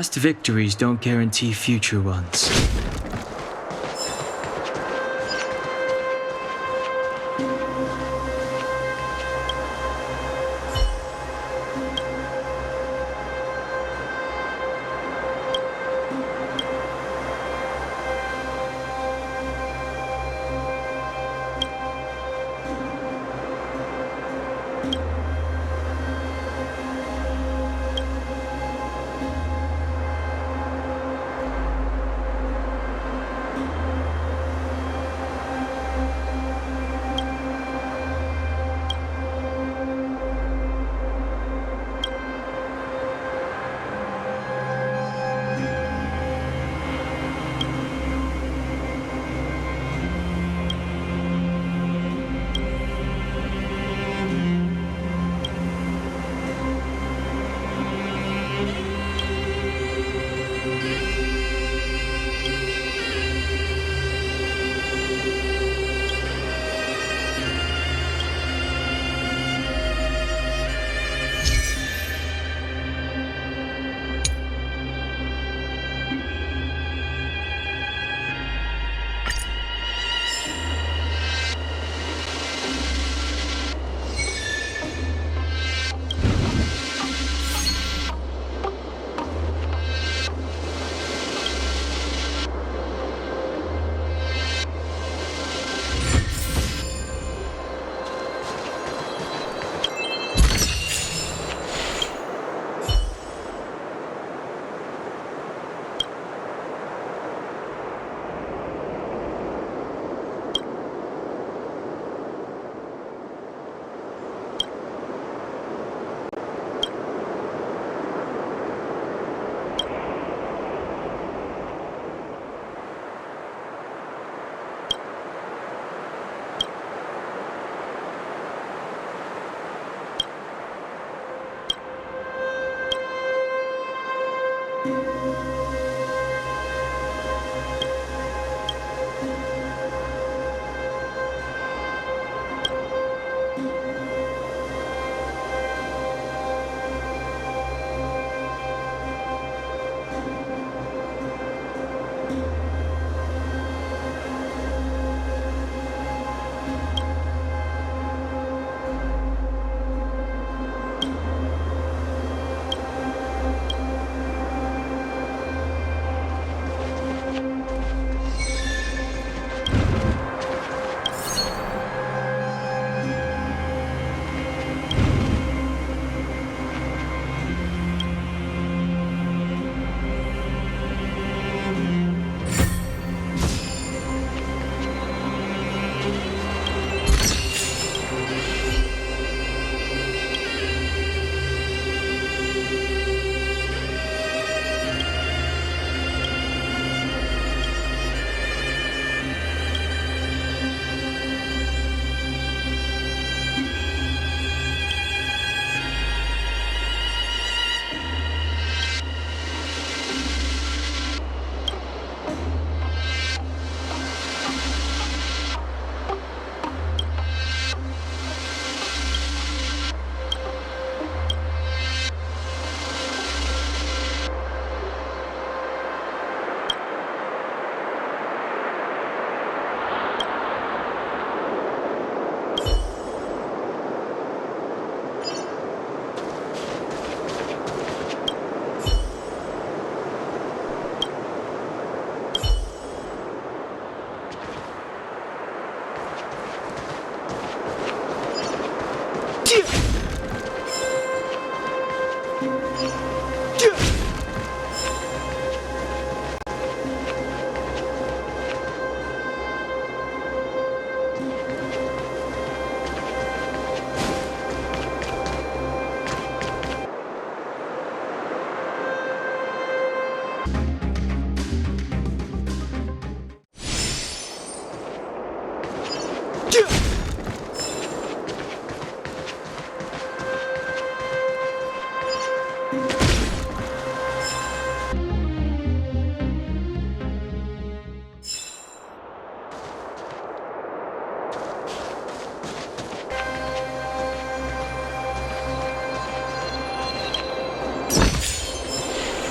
Past victories don't guarantee future ones.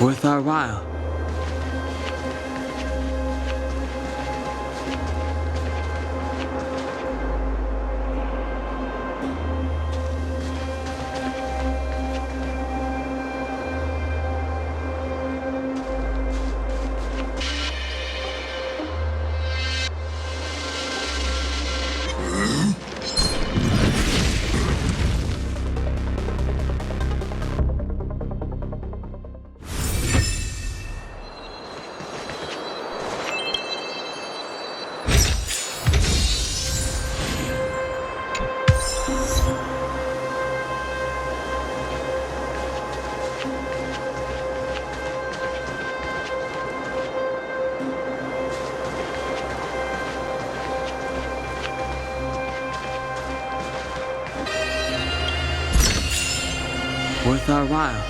Worth our while. Worth our while.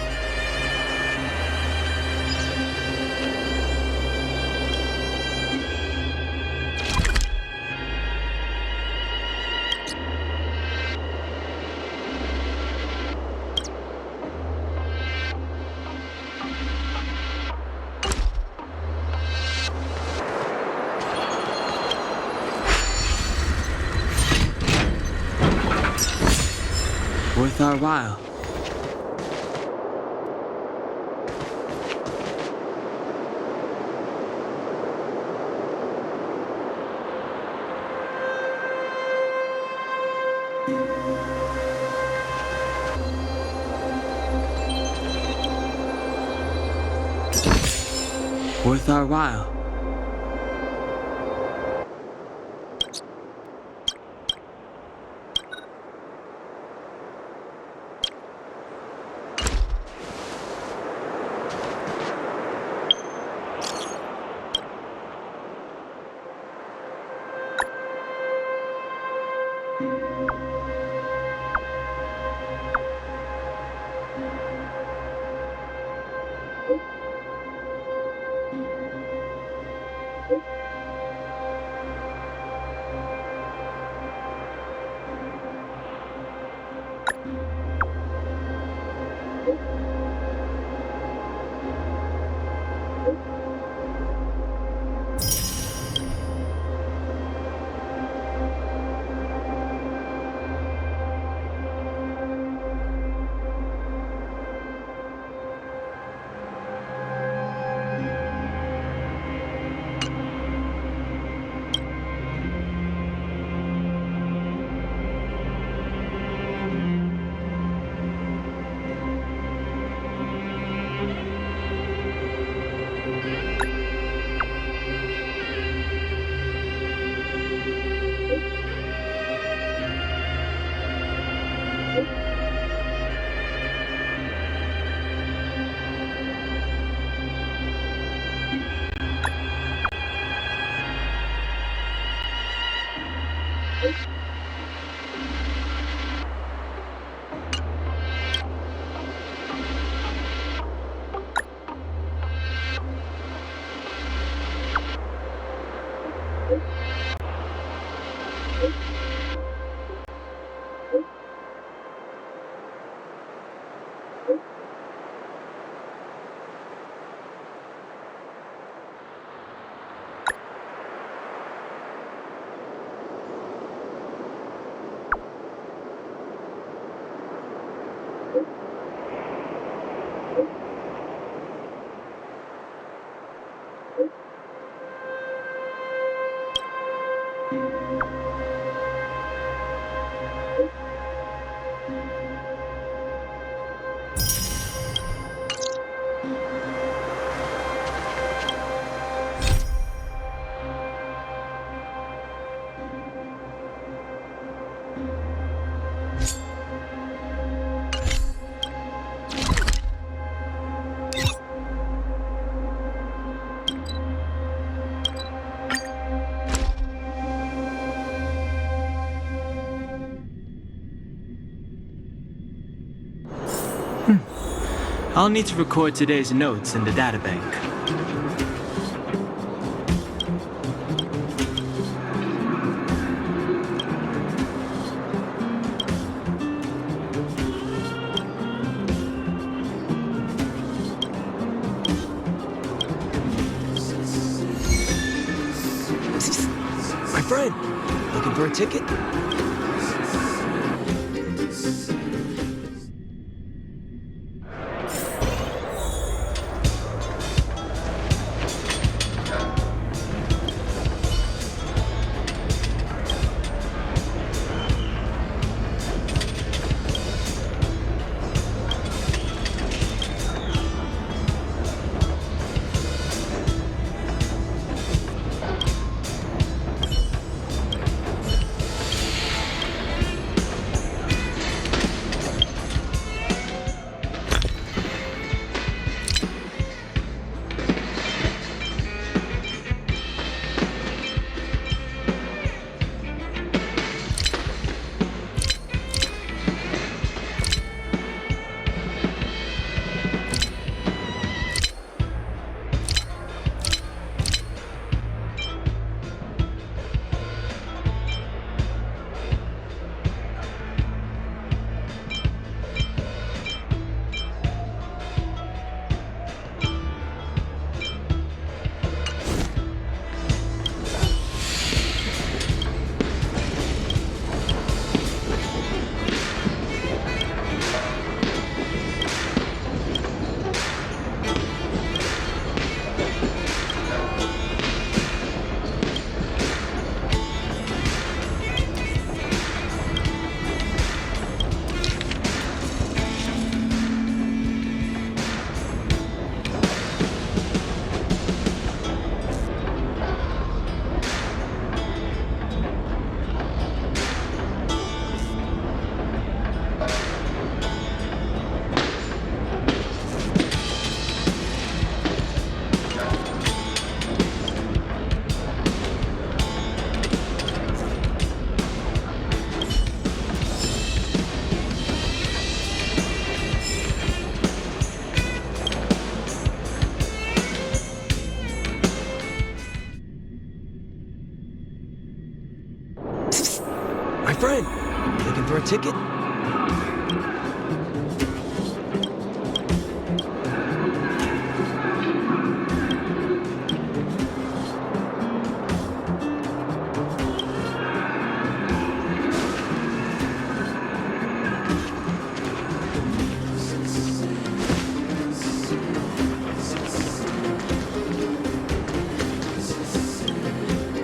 Worth our while. Worth our while. I'll need to record today's notes in the databank. friend, looking for a ticket? My friend, looking for a ticket?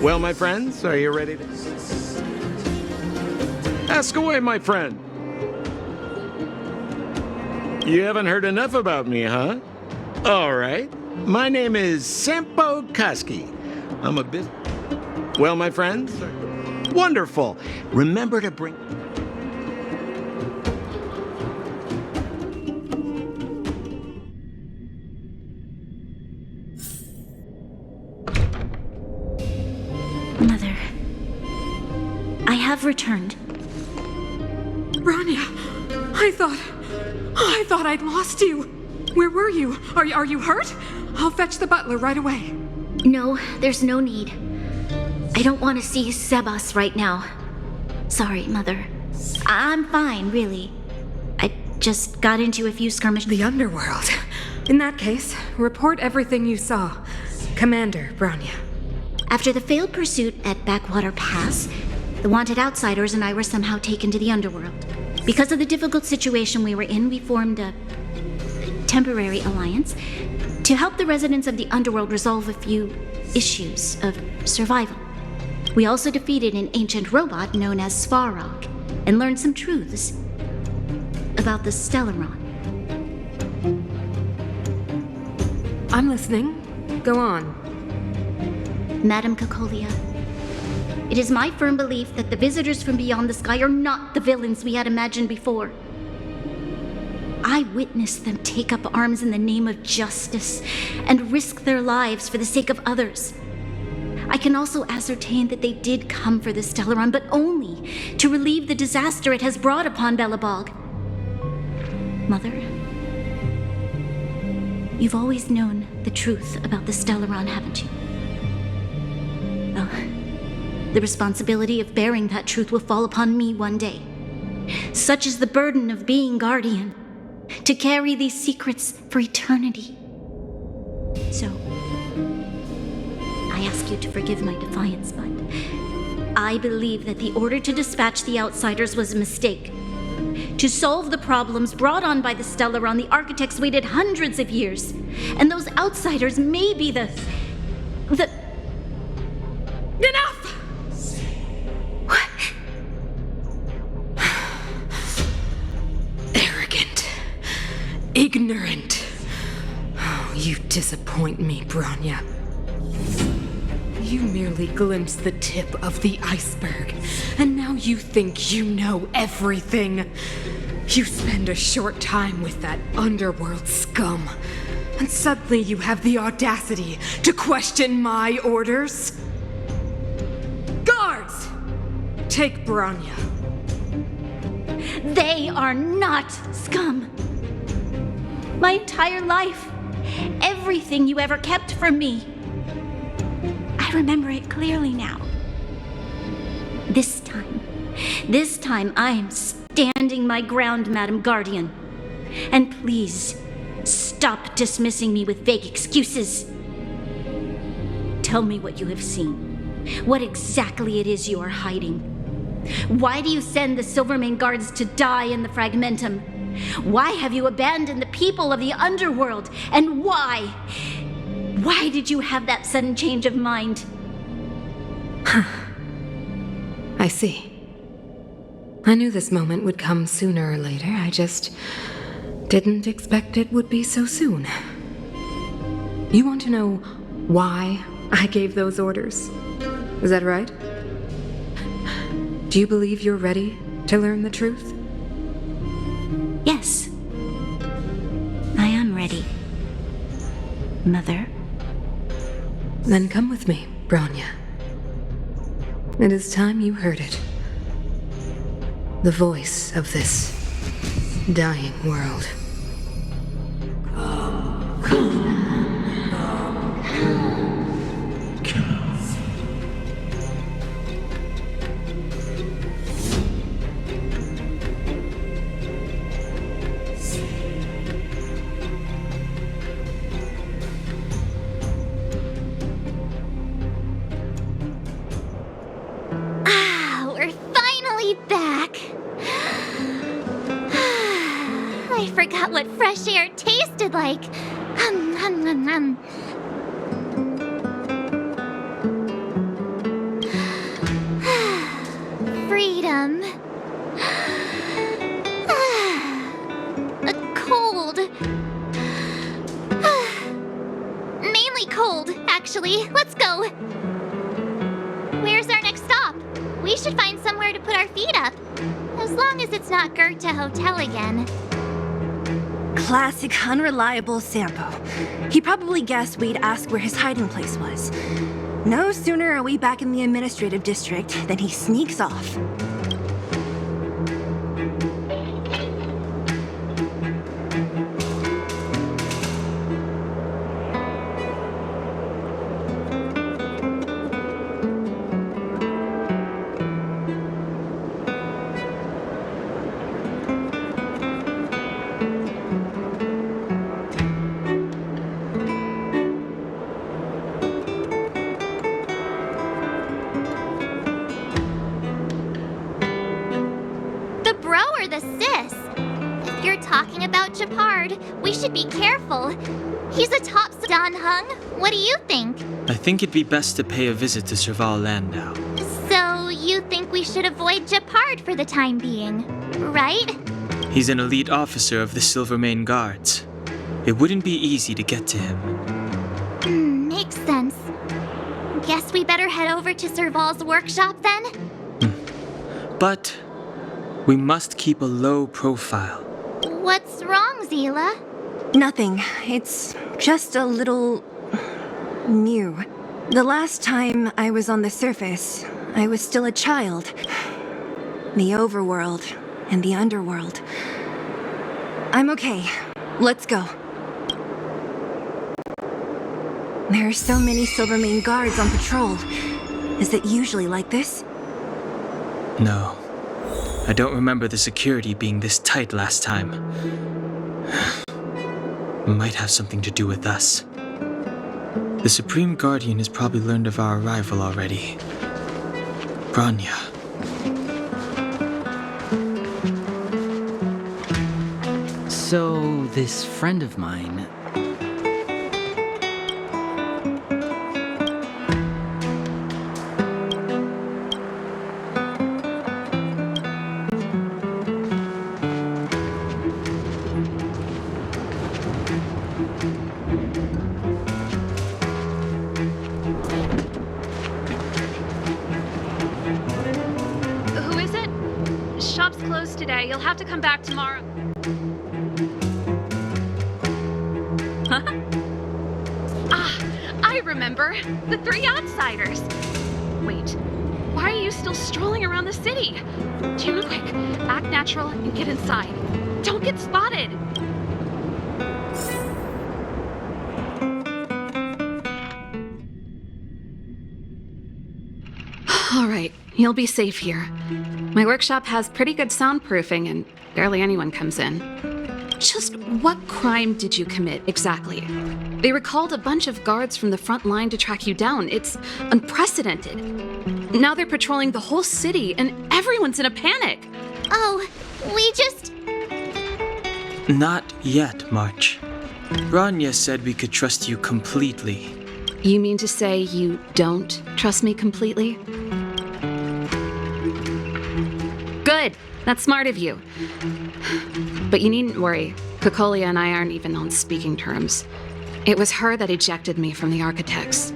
Well, my friends, are you ready to... Ask away, my friend. You haven't heard enough about me, huh? All right. My name is Sampo Koski. I'm a business... Well, my friends, wonderful. Remember to bring... Mother, I have returned. Bronya, I thought I'd lost you. Where were you? Are you hurt? I'll fetch the butler right away. No, there's no need. I don't want to see Sebas right now. Sorry, Mother. I'm fine, really. I just got into a few skirmishes. The underworld. In that case, report everything you saw. Commander Bronya. After the failed pursuit at Backwater Pass, the wanted outsiders and I were somehow taken to the underworld. Because of the difficult situation we were in, we formed a temporary alliance to help the residents of the underworld resolve a few issues of survival. We also defeated an ancient robot known as Svarog and learned some truths about the Stellaron. I'm listening. Go on. Madam Kokolia, it is my firm belief that the visitors from beyond the sky are not the villains we had imagined before. I witnessed them take up arms in the name of justice and risk their lives for the sake of others. I can also ascertain that they did come for the Stellaron, but only to relieve the disaster it has brought upon Belobog. Mother, you've always known the truth about the Stellaron, haven't you? Well, the responsibility of bearing that truth will fall upon me one day. Such is the burden of being guardian, to carry these secrets for eternity. So, I ask you to forgive my defiance, but I believe that the order to dispatch the outsiders was a mistake. To solve the problems brought on by the Stellaron, the architects waited hundreds of years. And those outsiders may be the... Enough! What? Arrogant. Ignorant. Oh, you disappoint me, Bronya. You merely glimpsed the tip of the iceberg, and now you think you know everything. You spend a short time with that underworld scum, and suddenly you have the audacity to question my orders? Guards! Take Bronya. They are not scum. My entire life, everything you ever kept from me. I remember it clearly now. This time I am standing my ground, Madam Guardian. And please, stop dismissing me with vague excuses. Tell me what you have seen. What exactly it is you are hiding. Why do you send the Silvermane Guards to die in the Fragmentum? Why have you abandoned the people of the underworld? And why? Why did you have that sudden change of mind? I see. I knew this moment would come sooner or later. I just didn't expect it would be so soon. You want to know why I gave those orders? Is that right? Do you believe you're ready to learn the truth? Yes. I am ready. Mother. Then come with me, Bronya. It is time you heard it. The voice of this dying world. We're finally back. I forgot what fresh air tasted like. Freedom. A cold. Mainly cold, actually. Let's go. Where's our next stop? We should find somewhere to put our feet up. As long as it's not Goethe Hotel again. Classic unreliable Sampo. He probably guessed we'd ask where his hiding place was. No sooner are we back in the administrative district than he sneaks off. Talking about Japard, we should be careful. He's a top Don Hung. What do you think? I think it'd be best to pay a visit to Serval Landau. So you think we should avoid Japard for the time being, right? He's an elite officer of the Silvermane Guards. It wouldn't be easy to get to him. Makes sense. Guess we better head over to Serval's workshop then? But we must keep a low profile. What's wrong, Zila? Nothing. It's just a little... new. The last time I was on the surface, I was still a child. The overworld and the underworld. I'm okay. Let's go. There are so many Silvermane guards on patrol. Is it usually like this? No. I don't remember the security being this tight last time. Might have something to do with us. The Supreme Guardian has probably learned of our arrival already. Bronya. So, this friend of mine... Who is it? Shop's closed today. You'll have to come back tomorrow. Huh? Ah, I remember. The three outsiders. Wait, why are you still strolling around the city? Do quick, act natural and get inside. Don't get spotted. All right, you'll be safe here. My workshop has pretty good soundproofing and barely anyone comes in. Just what crime did you commit exactly? They recalled a bunch of guards from the front line to track you down. It's unprecedented. Now they're patrolling the whole city and everyone's in a panic. Oh, we just... Not yet, March. Bronya said we could trust you completely. You mean to say you don't trust me completely? Good. That's smart of you. But you needn't worry. Kokolia and I aren't even on speaking terms. It was her that ejected me from the Architects.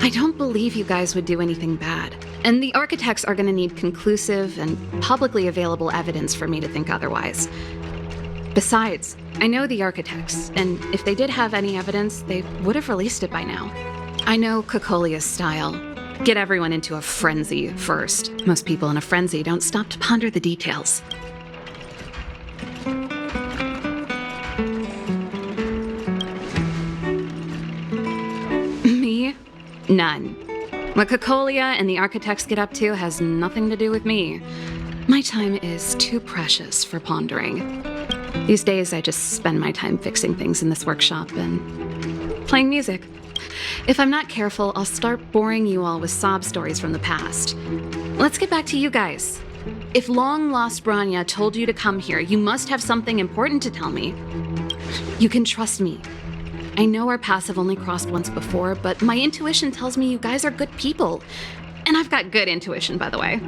I don't believe you guys would do anything bad. And the Architects are going to need conclusive and publicly available evidence for me to think otherwise. Besides, I know the Architects, and if they did have any evidence, they would have released it by now. I know Kokolia's style. Get everyone into a frenzy first. Most people in a frenzy don't stop to ponder the details. Me? None. What Kokolia and the Architects get up to has nothing to do with me. My time is too precious for pondering. These days, I just spend my time fixing things in this workshop and playing music. If I'm not careful, I'll start boring you all with sob stories from the past. Let's get back to you guys. If long-lost Bronya told you to come here, you must have something important to tell me. You can trust me. I know our paths have only crossed once before, but my intuition tells me you guys are good people. And I've got good intuition, by the way.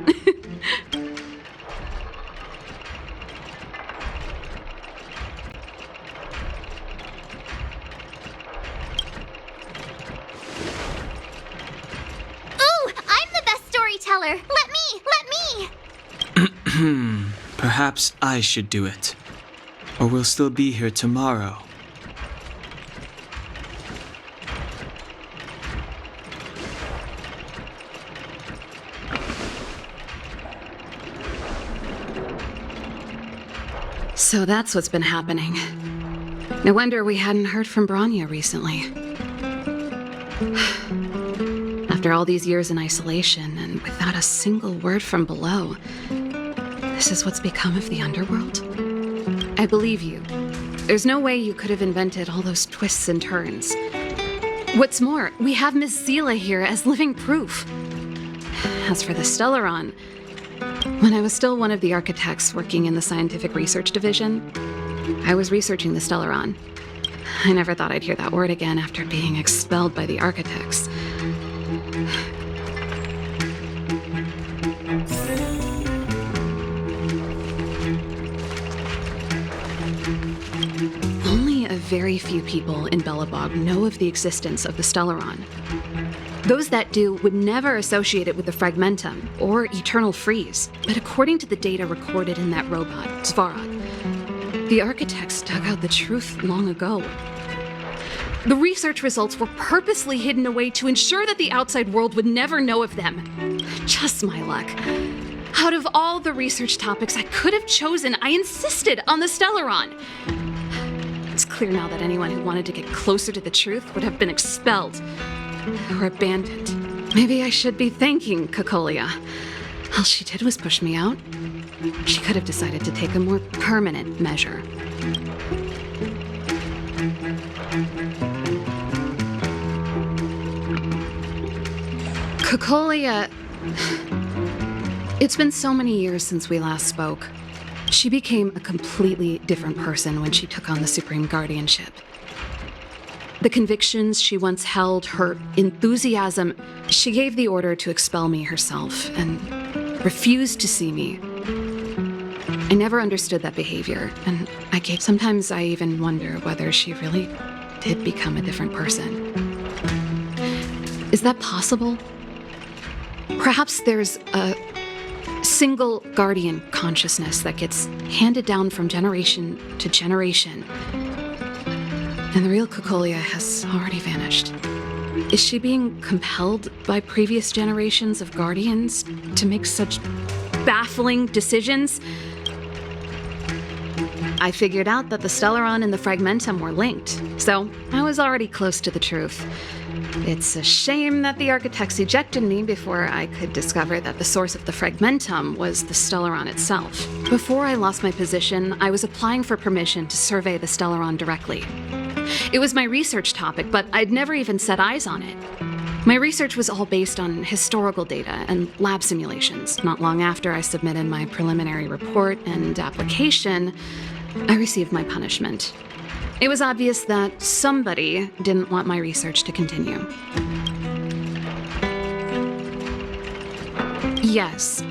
Let me! Perhaps I should do it. Or we'll still be here tomorrow. So that's what's been happening. No wonder we hadn't heard from Bronya recently. After all these years in isolation and without a single word from below, this is what's become of the underworld? I believe you. There's no way you could have invented all those twists and turns. What's more, we have Miss Zila here as living proof. As for the Stellaron, when I was still one of the Architects working in the Scientific Research Division, I was researching the Stellaron. I never thought I'd hear that word again after being expelled by the Architects. Only a very few people in Belobog know of the existence of the Stellaron. Those that do would never associate it with the Fragmentum or Eternal Freeze. But according to the data recorded in that robot, Svarog, the Architects dug out the truth long ago. The research results were purposely hidden away to ensure that the outside world would never know of them. Just my luck. Out of all the research topics I could have chosen, I insisted on the Stellaron. It's clear now that anyone who wanted to get closer to the truth would have been expelled or abandoned. Maybe I should be thanking Kokolia. All she did was push me out. She could have decided to take a more permanent measure. Kokolia... It's been so many years since we last spoke. She became a completely different person when she took on the Supreme Guardianship. The convictions she once held, her enthusiasm, she gave the order to expel me herself and refused to see me. I never understood that behavior, and sometimes I even wonder whether she really did become a different person. Is that possible? Perhaps there's a single guardian consciousness that gets handed down from generation to generation, and the real Cocolia has already vanished. Is she being compelled by previous generations of guardians to make such baffling decisions? I figured out that the Stellaron and the Fragmentum were linked, so I was already close to the truth. It's a shame that the architects ejected me before I could discover that the source of the Fragmentum was the Stellaron itself. Before I lost my position, I was applying for permission to survey the Stellaron directly. It was my research topic, but I'd never even set eyes on it. My research was all based on historical data and lab simulations. Not long after I submitted my preliminary report and application, I received my punishment. It was obvious that somebody didn't want my research to continue. Yes,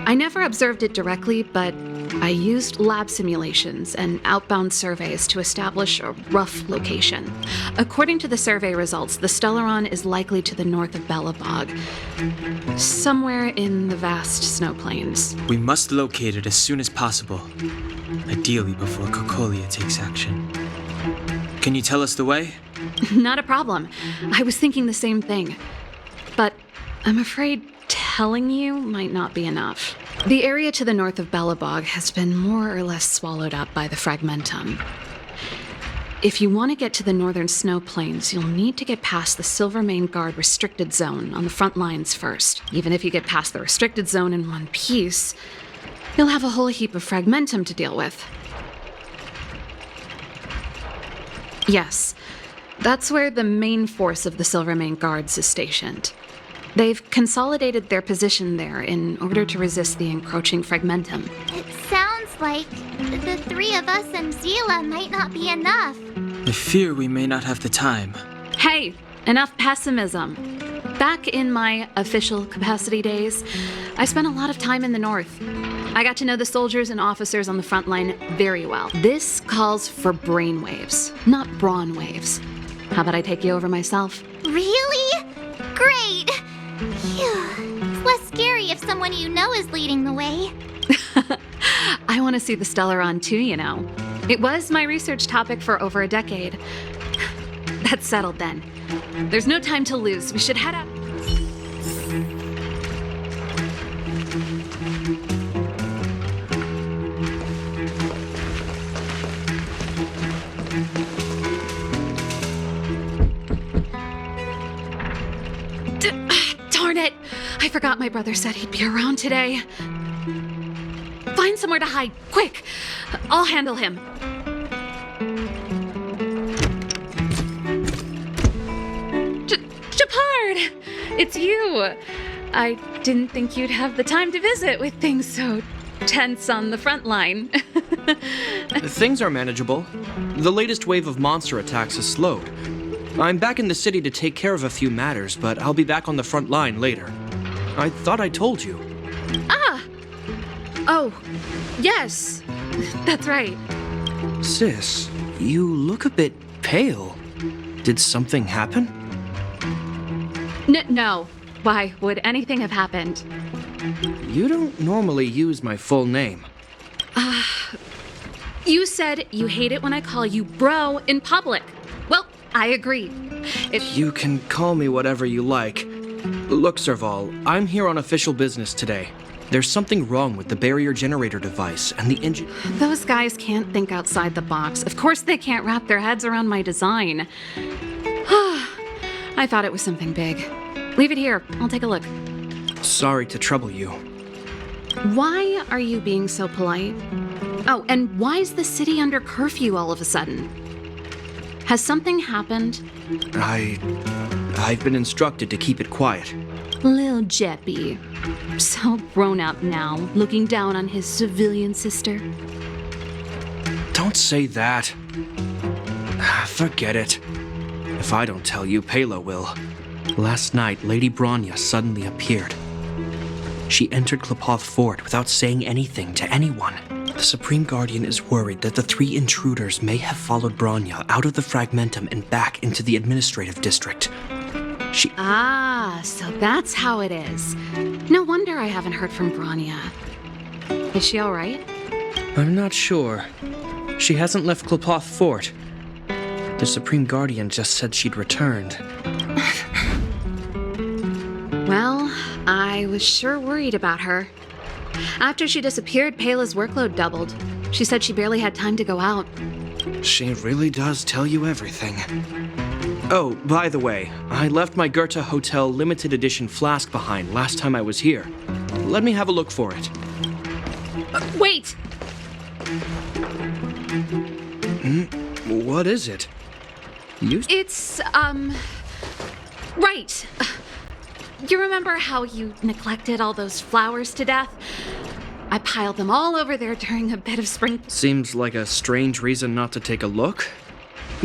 I never observed it directly, but I used lab simulations and outbound surveys to establish a rough location. According to the survey results, the Stellaron is likely to the north of Belobog, somewhere in the vast snow plains. We must locate it as soon as possible, ideally before Cocolia takes action. Can you tell us the way? Not a problem. I was thinking the same thing. But I'm afraid telling you might not be enough. The area to the north of Belobog has been more or less swallowed up by the Fragmentum. If you want to get to the northern snow plains, you'll need to get past the Silvermane Guard restricted zone on the front lines first. Even if you get past the restricted zone in one piece, you'll have a whole heap of Fragmentum to deal with. Yes, that's where the main force of the Silvermane Guards is stationed. They've consolidated their position there in order to resist the encroaching Fragmentum. It sounds like the three of us and Zila might not be enough. I fear we may not have the time. Hey, enough pessimism. Back in my official capacity days, I spent a lot of time in the north. I got to know the soldiers and officers on the front line very well. This calls for brainwaves, not brawn waves. How about I take you over myself? Really? Great! Phew. It's less scary if someone you know is leading the way. I want to see the Stellaron too, you know. It was my research topic for over a decade. That's settled then. There's no time to lose. We should head out. Darn it! I forgot my brother said he'd be around today. Find somewhere to hide, quick! I'll handle him. Shepard! It's you! I didn't think you'd have the time to visit with things so tense on the front line. Things are manageable. The latest wave of monster attacks has slowed. I'm back in the city to take care of a few matters, but I'll be back on the front line later. I thought I told you. Ah! Oh, yes. That's right. Sis, you look a bit pale. Did something happen? No. Why would anything have happened? You don't normally use my full name. You said you hate it when I call you bro in public. Well, I agree. You can call me whatever you like. Look, Serval, I'm here on official business today. There's something wrong with the barrier generator device and the engine. Those guys can't think outside the box. Of course they can't wrap their heads around my design. I thought it was something big. Leave it here. I'll take a look. Sorry to trouble you. Why are you being so polite? Oh, and why is the city under curfew all of a sudden? Has something happened? I've been instructed to keep it quiet. Lil Jeppy. So grown up now, looking down on his civilian sister. Don't say that. Forget it. If I don't tell you, Pela will. Last night, Lady Bronya suddenly appeared. She entered Klepoth Fort without saying anything to anyone. The Supreme Guardian is worried that the 3 intruders may have followed Bronya out of the Fragmentum and back into the administrative district. So that's how it is. No wonder I haven't heard from Bronya. Is she alright? I'm not sure. She hasn't left Klepoth Fort. The Supreme Guardian just said she'd returned. Well, I was sure worried about her. After she disappeared, Pela's workload doubled. She said she barely had time to go out. She really does tell you everything. Oh, by the way, I left my Goethe Hotel limited edition flask behind last time I was here. Let me have a look for it. Wait! What is it? It's, right. You remember how you neglected all those flowers to death? I piled them all over there during a bit of spring. Seems like a strange reason not to take a look.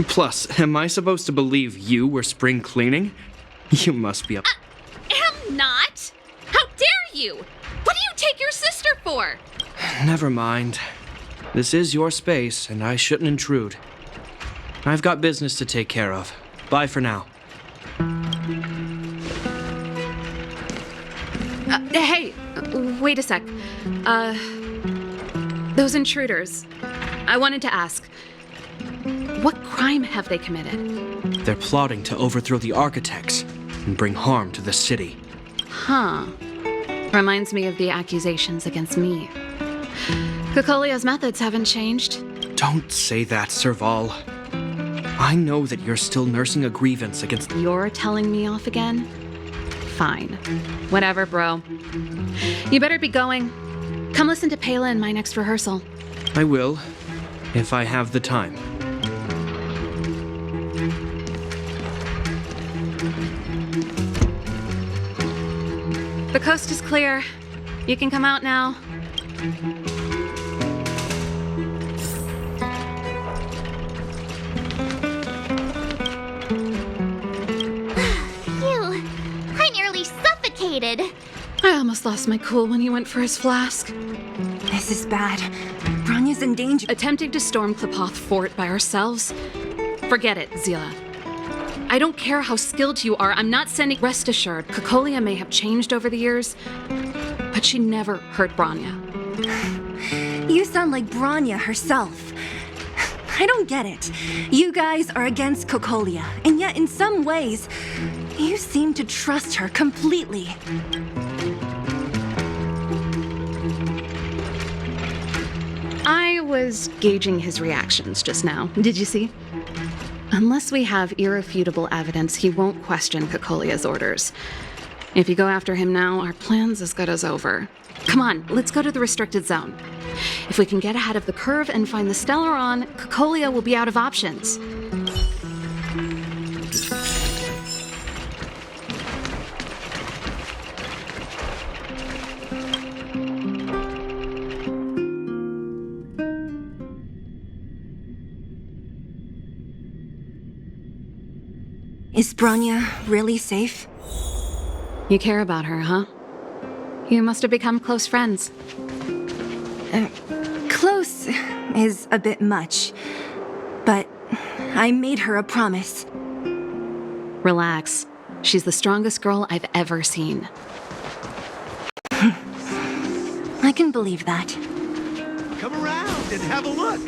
Plus, am I supposed to believe you were spring cleaning? You must be a... Am not! How dare you! What do you take your sister for? Never mind. This is your space, and I shouldn't intrude. I've got business to take care of. Bye for now. Hey, wait a sec. Those intruders. I wanted to ask, what crime have they committed? They're plotting to overthrow the architects and bring harm to the city. Huh. Reminds me of the accusations against me. Kokolia's methods haven't changed. Don't say that, Serval. I know that you're still nursing a grievance against... You're telling me off again? Fine. Whatever, bro. You better be going. Come listen to Pela in my next rehearsal. I will, if I have the time. The coast is clear. You can come out now. Phew! I nearly suffocated. I almost lost my cool when he went for his flask. This is bad. Bronya's in danger. Attempting to storm Klepoth Fort by ourselves? Forget it, Zila. I don't care how skilled you are, I'm not sending... Rest assured, Kokolia may have changed over the years, but she never hurt Bronya. You sound like Bronya herself. I don't get it. You guys are against Kokolia, and yet in some ways, you seem to trust her completely. I was gauging his reactions just now. Did you see? Unless we have irrefutable evidence, he won't question Kokolia's orders. If you go after him now, our plan's as good as over. Come on, let's go to the restricted zone. If we can get ahead of the curve and find the Stellaron, Kokolia will be out of options. Is Bronya really safe? You care about her, huh? You must have become close friends. Close is a bit much, but I made her a promise. Relax. She's the strongest girl I've ever seen. I can believe that. Come around and have a look.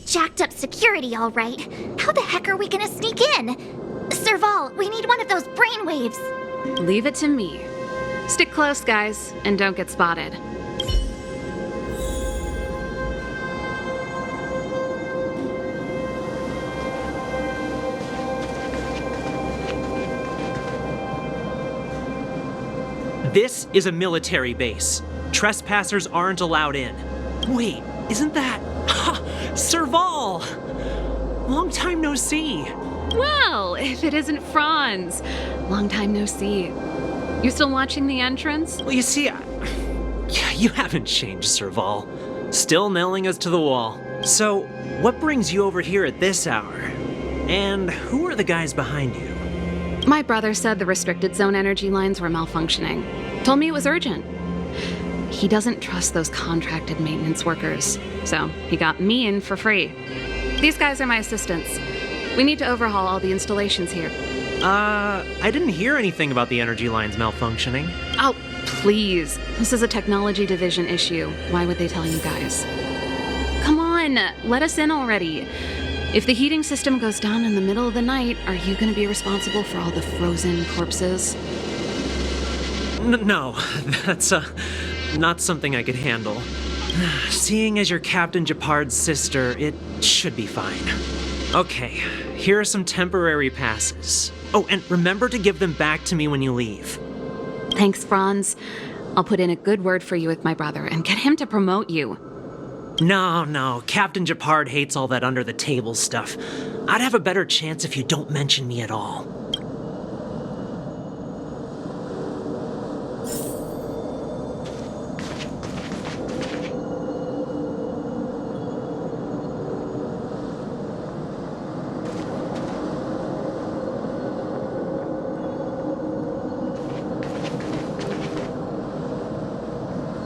Jacked up security, all right. How the heck are we gonna sneak in? Serval, we need one of those brainwaves. Leave it to me. Stick close, guys, and don't get spotted. This is a military base. Trespassers aren't allowed in. Wait, isn't that... Serval! Long time no see. Well, if it isn't Franz. Long time no see. You still watching the entrance? Well, you see, you haven't changed, Serval. Still nailing us to the wall. So, what brings you over here at this hour? And who are the guys behind you? My brother said the restricted zone energy lines were malfunctioning. Told me it was urgent. He doesn't trust those contracted maintenance workers, so he got me in for free. These guys are my assistants. We need to overhaul all the installations here. I didn't hear anything about the energy lines malfunctioning. Oh, please. This is a technology division issue. Why would they tell you guys? Come on, let us in already. If the heating system goes down in the middle of the night, are you going to be responsible for all the frozen corpses? No, that's not something I could handle. Seeing as you're Captain Japard's sister, it should be fine. Okay, here are some temporary passes. Oh, and remember to give them back to me when you leave. Thanks, Franz. I'll put in a good word for you with my brother and get him to promote you. No, Captain Japard hates all that under-the-table stuff. I'd have a better chance if you don't mention me at all.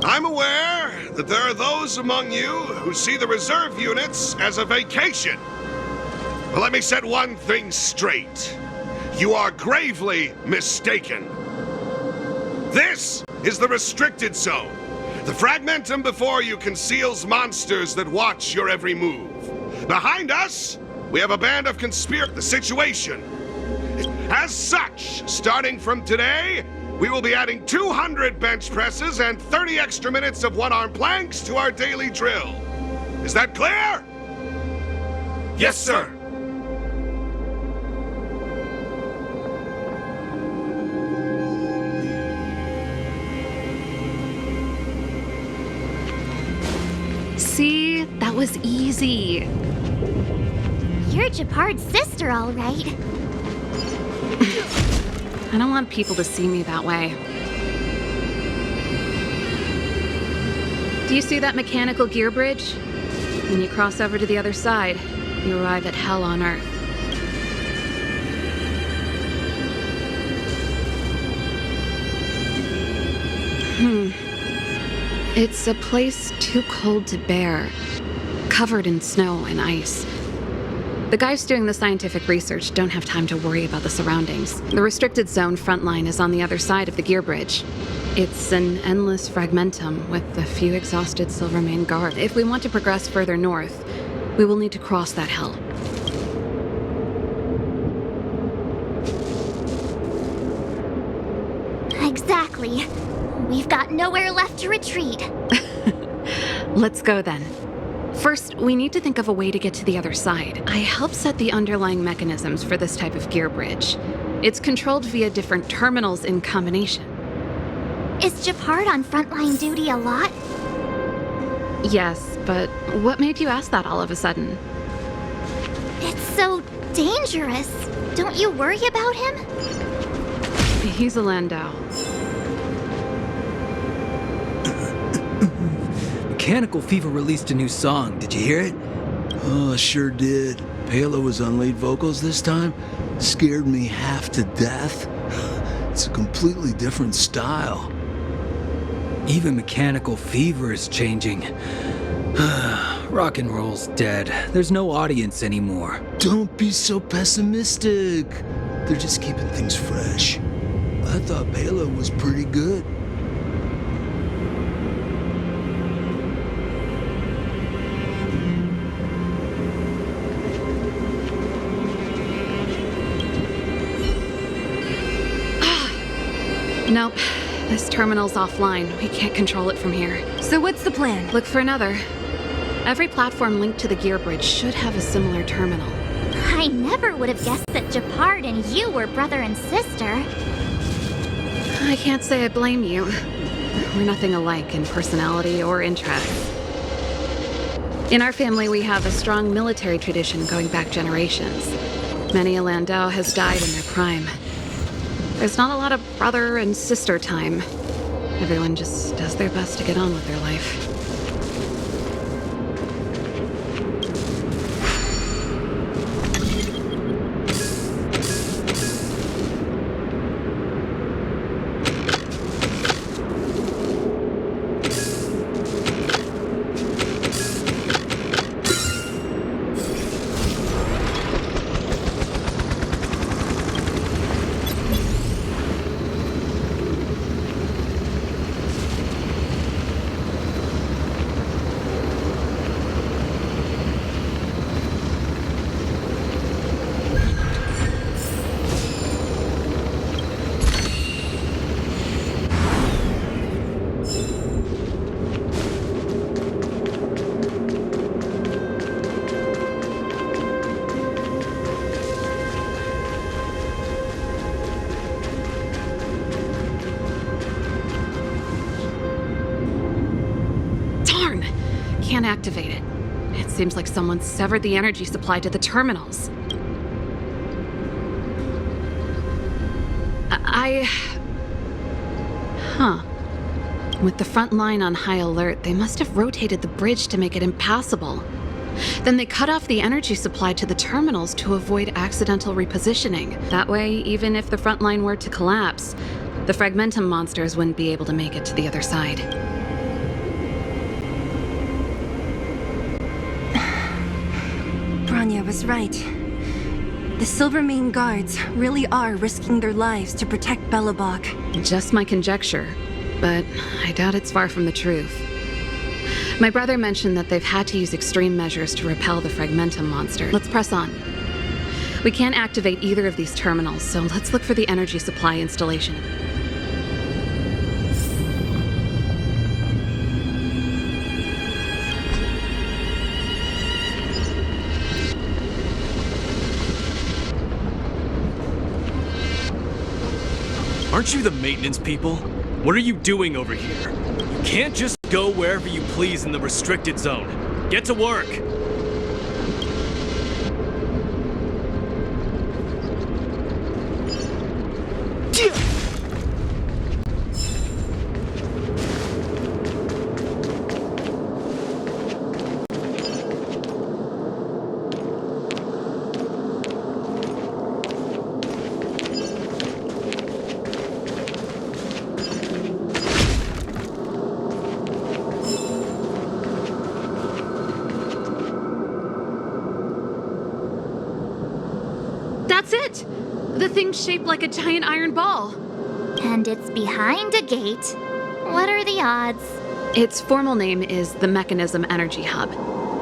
I'm aware that there are those among you who see the reserve units as a vacation. But let me set one thing straight. You are gravely mistaken. This is the restricted zone. The fragmentum before you conceals monsters that watch your every move. Behind us, we have a band of The situation. As such, starting from today, we will be adding 200 bench presses and 30 extra minutes of one-arm planks to our daily drill. Is that clear? Yes, sir. See? That was easy. You're Japard's sister, all right. I don't want people to see me that way. Do you see that mechanical gear bridge? When you cross over to the other side, you arrive at hell on Earth. It's a place too cold to bear, covered in snow and ice. The guys doing the scientific research don't have time to worry about the surroundings. The restricted zone front line is on the other side of the gear bridge. It's an endless fragmentum with a few exhausted Silvermane guards. If we want to progress further north, we will need to cross that hell. Exactly. We've got nowhere left to retreat. Let's go then. First, we need to think of a way to get to the other side. I helped set the underlying mechanisms for this type of gear bridge. It's controlled via different terminals in combination. Is Japard on frontline duty a lot? Yes, but what made you ask that all of a sudden? It's so dangerous. Don't you worry about him? He's a Landau. Mechanical Fever released a new song. Did you hear it? Oh, I sure did. Palo was on lead vocals this time. Scared me half to death. It's a completely different style. Even Mechanical Fever is changing. Rock and roll's dead. There's no audience anymore. Don't be so pessimistic. They're just keeping things fresh. I thought Palo was pretty good. Nope. This terminal's offline. We can't control it from here. So what's the plan? Look for another. Every platform linked to the gear bridge should have a similar terminal. I never would have guessed that Japard and you were brother and sister. I can't say I blame you. We're nothing alike in personality or interests. In our family, we have a strong military tradition going back generations. Many a Landau has died in their prime. There's not a lot of brother and sister time. Everyone just does their best to get on with their life. Can't activate it. It seems like someone severed the energy supply to the terminals. With the front line on high alert, they must have rotated the bridge to make it impassable. Then they cut off the energy supply to the terminals to avoid accidental repositioning. That way, even if the front line were to collapse, the Fragmentum monsters wouldn't be able to make it to the other side. Bronya was right. The Silvermane guards really are risking their lives to protect Belobog. Just my conjecture, but I doubt it's far from the truth. My brother mentioned that they've had to use extreme measures to repel the Fragmentum monster. Let's press on. We can't activate either of these terminals, so let's look for the energy supply installation. Aren't you the maintenance people? What are you doing over here? You can't just go wherever you please in the restricted zone. Get to work! That's it! The thing's shaped like a giant iron ball. And it's behind a gate. What are the odds? Its formal name is the Mechanism Energy Hub.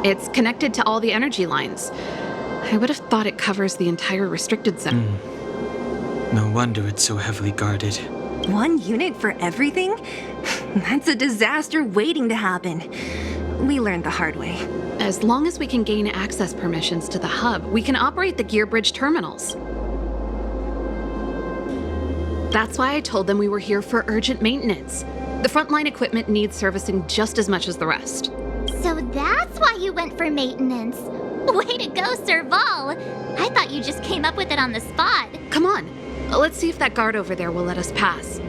It's connected to all the energy lines. I would have thought it covers the entire restricted zone. No wonder it's so heavily guarded. One unit for everything? That's a disaster waiting to happen. We learned the hard way. As long as we can gain access permissions to the hub, we can operate the gear bridge terminals. That's why I told them we were here for urgent maintenance. The frontline equipment needs servicing just as much as the rest. So that's why you went for maintenance. Way to go, Serval! I thought you just came up with it on the spot. Come on, let's see if that guard over there will let us pass.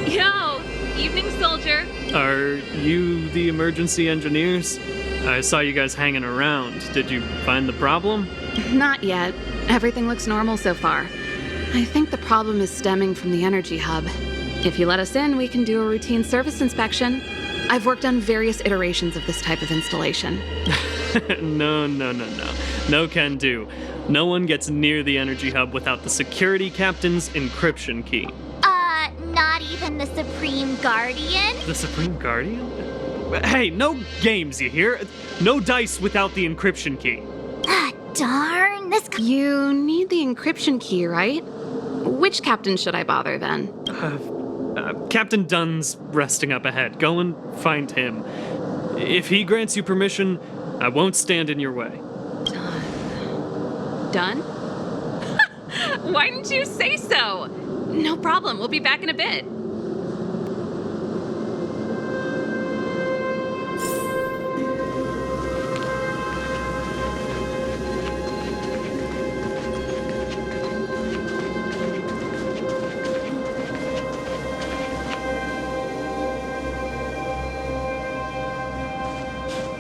Yo, evening soldier. Are you the emergency engineers? I saw you guys hanging around. Did you find the problem? Not yet. Everything looks normal so far. I think the problem is stemming from the energy hub. If you let us in, we can do a routine service inspection. I've worked on various iterations of this type of installation. No. No can do. No one gets near the energy hub without the security captain's encryption key. Not even the Supreme Guardian? The Supreme Guardian? Hey, no games, you hear? No dice without the encryption key. Darn, this... You need the encryption key, right? Which captain should I bother, then? Captain Dunn's resting up ahead. Go and find him. If he grants you permission, I won't stand in your way. Done? Why didn't you say so? No problem, we'll be back in a bit.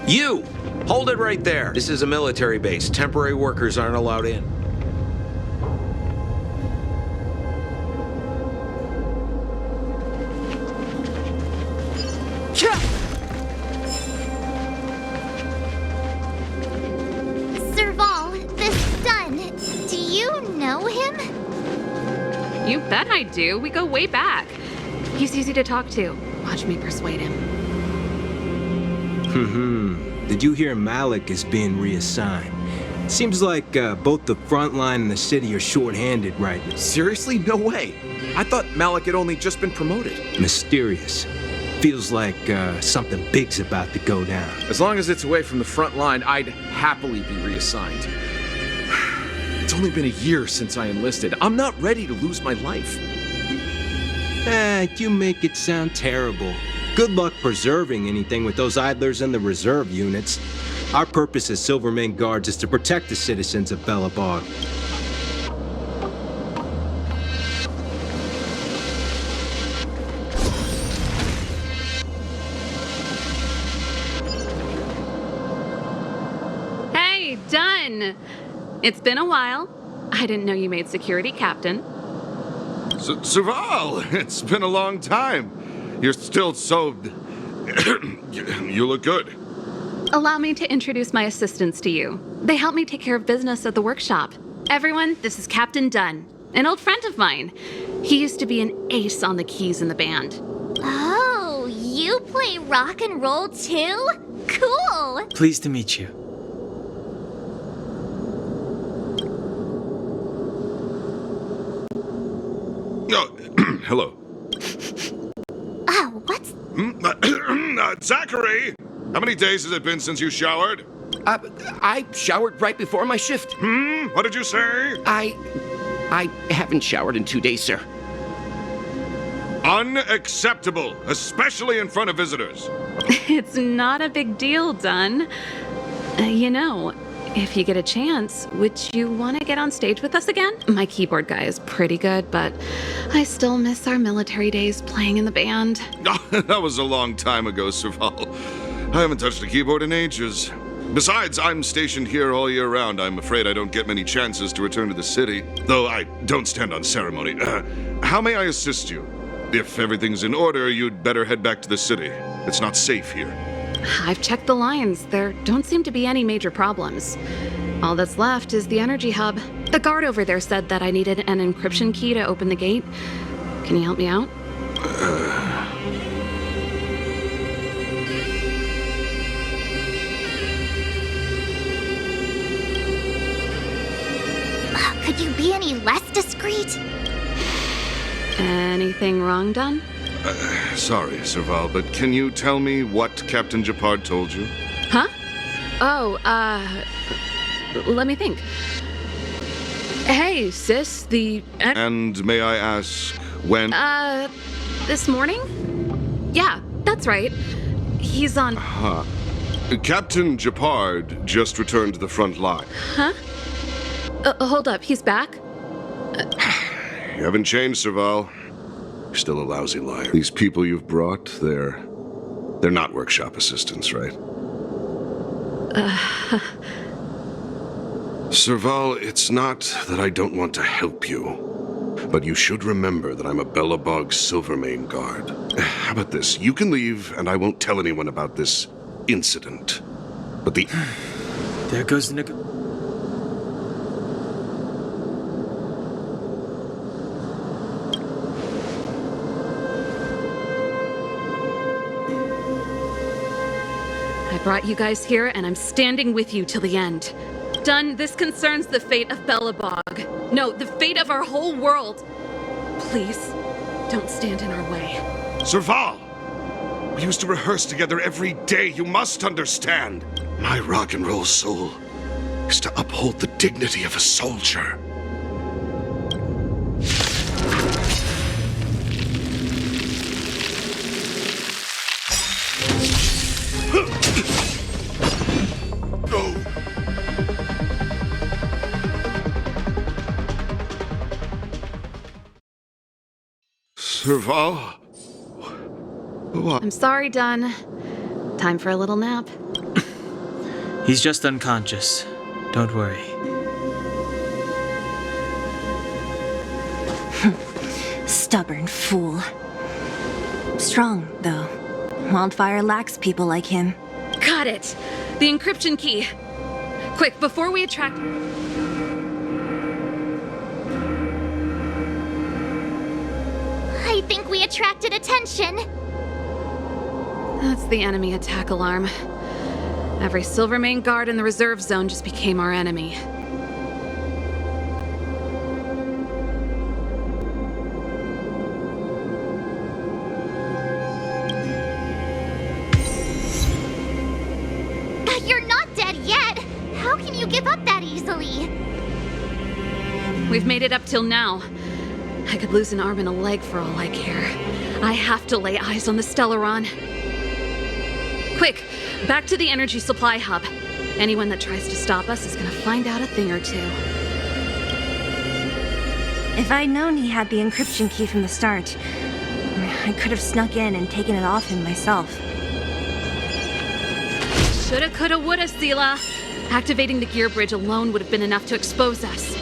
You! Hold it right there. This is a military base. Temporary workers aren't allowed in. Serval, this Dunn, do you know him? You bet I do. We go way back. He's easy to talk to. Watch me persuade him. Did you hear Malik is being reassigned? Seems like both the front line and the city are short-handed right now. Seriously? No way. I thought Malik had only just been promoted. Mysterious. Feels like something big's about to go down. As long as it's away from the front line, I'd happily be reassigned. It's only been a year since I enlisted. I'm not ready to lose my life. You make it sound terrible. Good luck preserving anything with those idlers in the reserve units. Our purpose as Silvermane Guards is to protect the citizens of Belobog. Hey, Dunn! It's been a while. I didn't know you made security captain. Serval, it's been a long time. You're still so... you look good. Allow me to introduce my assistants to you. They help me take care of business at the workshop. Everyone, this is Captain Dunn, an old friend of mine. He used to be an ace on the keys in the band. Oh, you play rock and roll too? Cool! Pleased to meet you. Oh, hello. Oh, what's... Zachary! How many days has it been since you showered? I showered right before my shift. What did you say? I haven't showered in 2 days, sir. Unacceptable, especially in front of visitors. It's not a big deal, Dunn. You know, if you get a chance, would you want to get on stage with us again? My keyboard guy is pretty good, but I still miss our military days playing in the band. That was a long time ago, Serval. I haven't touched a keyboard in ages. Besides, I'm stationed here all year round. I'm afraid I don't get many chances to return to the city, though I don't stand on ceremony. How may I assist you? If everything's in order, you'd better head back to the city. It's not safe here. I've checked the lines. There don't seem to be any major problems. All that's left is the energy hub. The guard over there said that I needed an encryption key to open the gate. Can you help me out? Could you be any less discreet? Anything wrong, Dunn? Sorry, Serval, but can you tell me what Captain Japard told you? Huh? Oh, let me think. Hey, sis, And may I ask, when? This morning? Yeah, that's right. He's on... Captain Japard just returned to the front line. Huh? Hold up, he's back? You haven't changed, Serval. You're still a lousy liar. These people you've brought, they're not workshop assistants, right? Serval, it's not that I don't want to help you, but you should remember that I'm a Belobog Silvermane guard. How about this? You can leave, and I won't tell anyone about this incident. But There goes the I brought you guys here, and I'm standing with you till the end. Dunn, this concerns the fate of Belobog. No, the fate of our whole world. Please, don't stand in our way. Serval! We used to rehearse together every day, you must understand. My rock and roll soul is to uphold the dignity of a soldier. Serval? What? I'm sorry, Dunn. Time for a little nap. He's just unconscious. Don't worry. Stubborn fool. Strong, though. Wildfire lacks people like him. Got it! The encryption key. Quick, before we attract... I think we attracted attention. That's the enemy attack alarm. Every Silvermane guard in the reserve zone just became our enemy. You're not dead yet. How can you give up that easily? We've made it up till now. I could lose an arm and a leg for all I care. I have to lay eyes on the Stellaron. Quick, back to the energy supply hub. Anyone that tries to stop us is gonna find out a thing or two. If I'd known he had the encryption key from the start, I could have snuck in and taken it off him myself. Shoulda, coulda, woulda, Sela. Activating the gear bridge alone would have been enough to expose us.